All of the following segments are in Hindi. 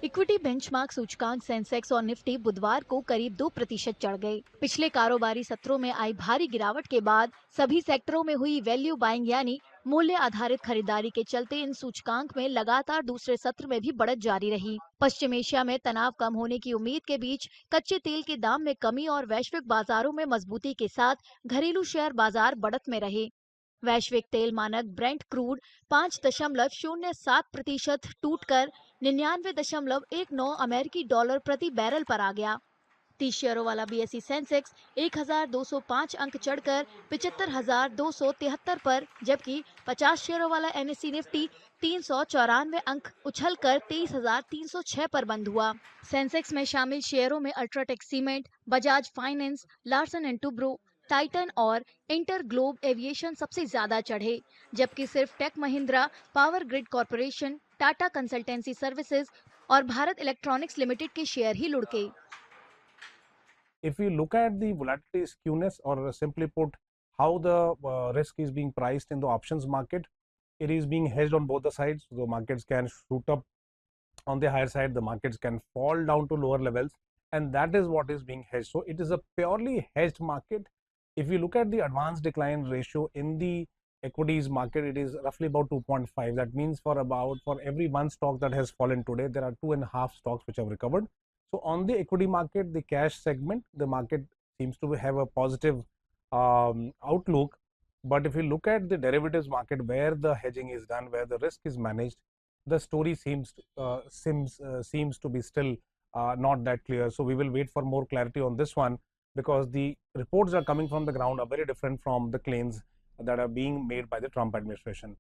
इक्विटी बेंचमार्क सूचकांक सेंसेक्स और निफ्टी बुधवार को करीब 2% चढ़ गए। पिछले कारोबारी सत्रों में आई भारी गिरावट के बाद सभी सेक्टरों में हुई वैल्यू बाइंग यानी मूल्य आधारित खरीदारी के चलते इन सूचकांक में लगातार दूसरे सत्र में भी बढ़त जारी रही। पश्चिम एशिया में तनाव कम होने की उम्मीद के बीच कच्चे तेल के दाम में कमी और वैश्विक बाजारों में मजबूती के साथ घरेलू शेयर बाजार बढ़त में रहे। वैश्विक तेल मानक ब्रेंट क्रूड 5.07% टूटकर 99.19 अमेरिकी डॉलर प्रति बैरल पर आ गया। 30 शेयरों वाला बीएसई सेंसेक्स 1205 अंक चढ़कर 75,273 पर, जबकि 50 शेयरों वाला एनएसई निफ्टी 394 अंक उछलकर 23,306 पर बंद हुआ। सेंसेक्स में शामिल शेयरों में अल्ट्राटेक सीमेंट, बजाज फाइनेंस, लार्सन एंड टुब्रो, टाइटन और इंटर ग्लोब एविएशन सबसे ज्यादा चढ़े, जबकि सिर्फ टेक महिंद्रा, पावर ग्रिड कॉरपोरेशन, टाटा कंसल्टेंसी सर्विसेज और भारत इलेक्ट्रॉनिक्स लिमिटेड के शेयर ही लुढ़के। If we look at the volatility skewness, or simply put, how the risk is being priced in the options market, it is being hedged on both the sides. The markets can shoot up on the higher side, the markets can fall down to lower levels, and that is what is being hedged. So it is a purely hedged market. If you look at the advanced decline ratio in the equities market, it is roughly about 2.5. That means for every one stock that has fallen today, there are 2.5 stocks which have recovered. So on the equity market, the cash segment, the market seems to have a positive outlook. But if you look at the derivatives market, where the hedging is done, where the risk is managed, the story seems to be still not that clear. So we will wait for more clarity on this one, because the reports are coming from the ground are very different from the claims that are being made by the Trump administration.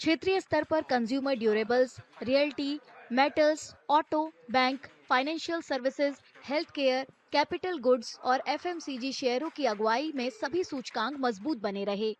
क्षेत्रीय स्तर पर consumer durables, realty, metals, auto, bank, financial services, health care, capital goods और एफएमसीजी शेयरों की अगुवाई में सभी सूचकांक मजबूत बने रहे।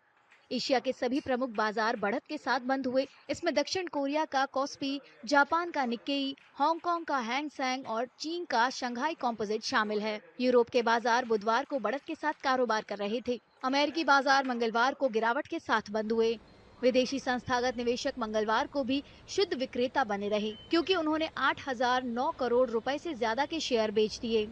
एशिया के सभी प्रमुख बाजार बढ़त के साथ बंद हुए। इसमें दक्षिण कोरिया का कॉस्पी, जापान का निक्केई, हांगकांग का हैंग सेंग और चीन का शंघाई कॉम्पोजिट शामिल है। यूरोप के बाजार बुधवार को बढ़त के साथ कारोबार कर रहे थे। अमेरिकी बाजार मंगलवार को गिरावट के साथ बंद हुए। विदेशी संस्थागत निवेशक मंगलवार को भी शुद्ध विक्रेता बने रहे, क्योंकि उन्होंने 8,009 करोड़ रुपए से ज्यादा के शेयर बेच दिए।